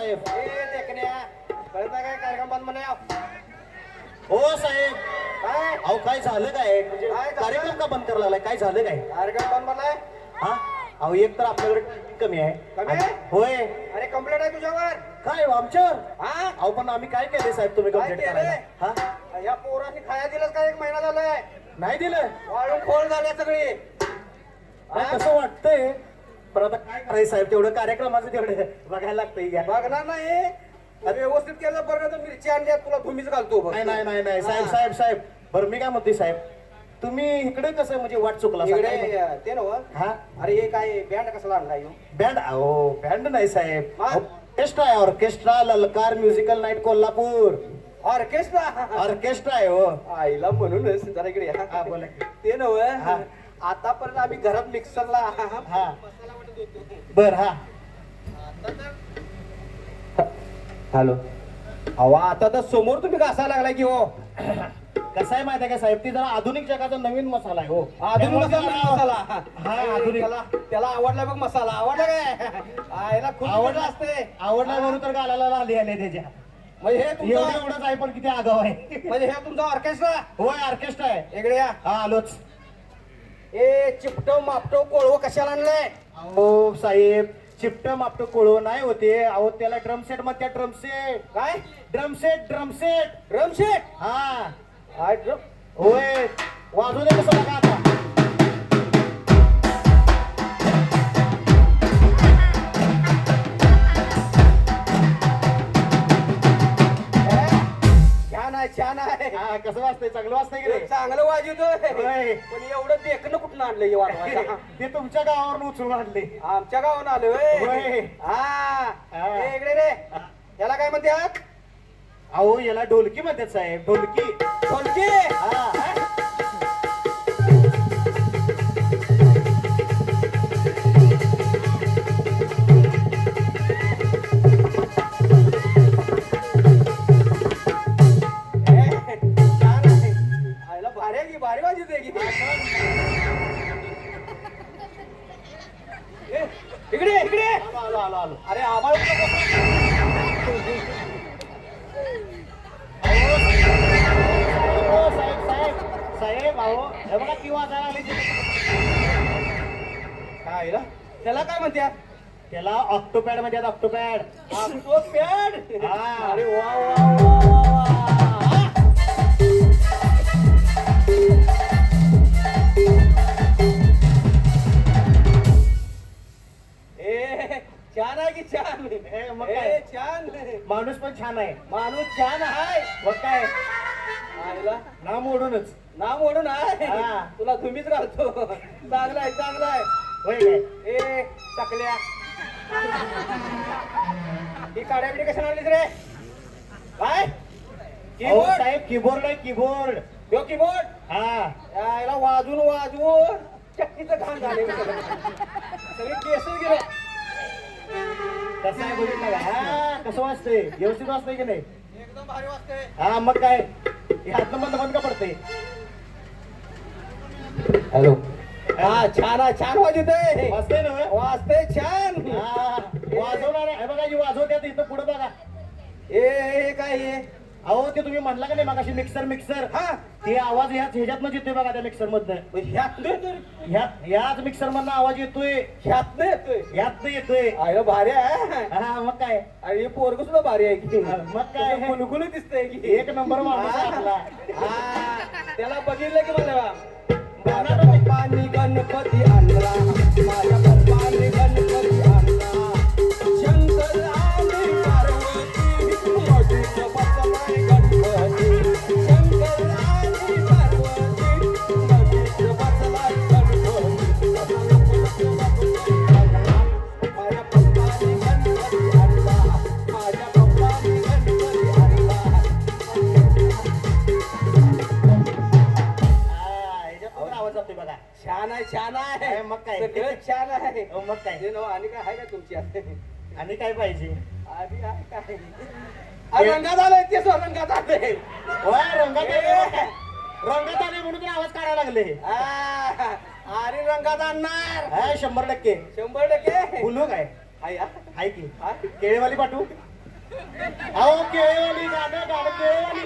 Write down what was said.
साहेब. कळत काय कार्यक्रम बंद म्हणे हो साहेब. काय अहो काय झालं काय म्हणजे काय झालं? कार्यक्रम का बंद करायला लागलाय? काय झालं काय? कार्यक्रम बंद म्हणाय हा अहो एक तर आपल्याकडे कमी आहे. कमी आहे? होय. अरे कंप्लेंट आहे तुझ्यावर काय हो आमच्यावर? हा अहो पण आम्ही काय केले साहेब तुम्ही काय कंप्लेंट केलंय? करायला? हा या पोरांनी खाया दिलं का 1 महिना झालाय नाही दिलं. वाळून खोल झाल्या सगळी काय कसं वाटतंय पण आता काय करायचं साहेब तेवढं कार्यक्रमाचं तेवढं बघायला लागतंय घ्या. बघणार नाही तू व्यवस्थित केलं बरं तर मिरची आणली तुला भूमीच घालतो बघ. नाही नाही नाही नाही साहेब साहेब साहेब बरं मी काय म्हणते साहेब तुम्ही इकडे कसं म्हणजे वाट चुकला इकडे ते नव हा अरे हे काय बँड कसला आणलाय ह्यो? बँड अहो बँड नाही साहेब हा? ऑर्केस्ट्रा आहे ऑर्केस्ट्रा ललकार musical night Kolhapur orchestra orchestra आहे हो. आईला म्हणूनच जरा इकडे या. हा बोला की. ते नव हा. आतापर्यंत आम्ही घरात मिक्सरला हा बर हा हॅलो अहो आता तर समोर तुम्ही घासायला लागलाय की हो कसं आहे माहिती आहे का साहेब ती जरा आधुनिक जगाचा नवीन मसाला आहे हो. आधुनिक मसाला हा आधुनिक त्याला आवडला बघ मसाला आवडला काय आईला खूप आवडला असते आवडला म्हणून तर गालाला आली आले त्याच्या म्हणजे हे एवढं तुमचं एवढंच आहे पण किती आगाव आहे. म्हणजे हे तुमचा ऑर्केस्ट्रा होय ऑर्केस्ट्रा आहे. इकडे या हा आलोच. ए चिपटव मापटव कोळव कशाला आणलंय अहो साहेब चिपट मापट कोळो नाही होते अहो त्याला ड्रम सेट मध्ये ड्रम सेट काय drum set drum set drum set हा हाय ड्रम होय वाजू दे कसं बघा आता. छान आहे छान आहे हा कसं वाजतंय चांगलं वाजतंय की नाही? चांगलं वाजवतोय होय. पण एवढं देखणं कुठं आणलंय वाजवायला ते तुमच्या गावावरून उचलून आणले. आमच्या गावानं आलोय होय. हा हा. ए, इकडे रे याला काय म्हणतात अहो याला ढोलकी म्हणतात साहेब ढोलकी. ढोलकी हा छान आहे आईला भारी आहे की भारी वाजवते की ए, इकडे इकडे आलो आलो आलो. अरे आभाळ हो साहेब साहेब साहेब अहो हे बघा किंवा आली काय रे? त्याला काय म्हणतात त्याला ऑक्टोपॅड म्हणतात ऑक्टोपॅड. तो पॅड हा. अरे वा वा वा वा वा ए छान आहे की छान ए, मग काय? ए, छान माणूस पण छान आहे. माणूस छान आहे मग काय आईला नाम ओढूनच नाम ओढून आहे हा. तुला तुम्हीच घालतो चांगला आहे चांगला आहे होय काय. ए टाकल्या ही काड्या बिड्या कशाला आणलीस रे काय अहो कीबोर्ड साहेब कीबोर्ड आहे कीबोर्ड. ह्यो कीबोर्ड हा याला वाजून वाजवून चक्कीचं घाण झाले सगळे केस गेलो कसं आहे बघितलं का हा कसं वाजतंय व्यवस्थित वाजतंय की नाही. एकदम भारी वाजते हा मग काय हातनं बंद बंद का पडतंय. हॅलो हा छान आहे छान वाजवते वाजतंय ना वाजते छान हा वाजवणार आहे. हे बघा जी वाजवत्यात इथं पुढे बघा. ए काय हे अहो ते तुम्ही म्हणला का नाही मगाशी मिक्सर मिक्सर हा ते आवाज ह्याच्यातनं येतोय बघा त्या मिक्सर मधनं. ह्याच मिक्सर मधनं आवाज येतोय ह्यात नाही येतोय ह्यातनं येतोय. आय भारी आहे हा मग काय अरे हे पोरग सुद्धा भारी आहे की मग काय गुलगुली दिसतंय की एक नंबर माणूस आहे आपला. हा, त्याला बघितलं की मला बघा माझ्या पप्पांनी गणपती आणला माझ्या पप्पांनी गणपती आणला शंकर आणि पार्वती मोठीचं बसलाय गणपती शंकर आणि पार्वती मोठीचं बसलाय गणपती माझ्या पप्पांनी गणपती आणला माझ्या पप्पांनी गणपती आणला हा, ह्याच्यातनं आवाज जातोय बघा. छान आहे छान आहे मग काय? सगळं छान आहे हो, मग काय हे नव्ह, आणि काय आहे का तुमची आणि काय पाहिजे. आधी आहे काय अरे रंगात आलंय ते रंगात आलंय होय रंगात आले. रंगात आले म्हणून तर आवाज काढायला लागले. आ, अरे रंगात आणणार हा 100%. 100% बोलू काय आहे हा. आहे की हा? केळेवाली पाठवू. अहो केळीवाली गाणं गाणं केळीवाली.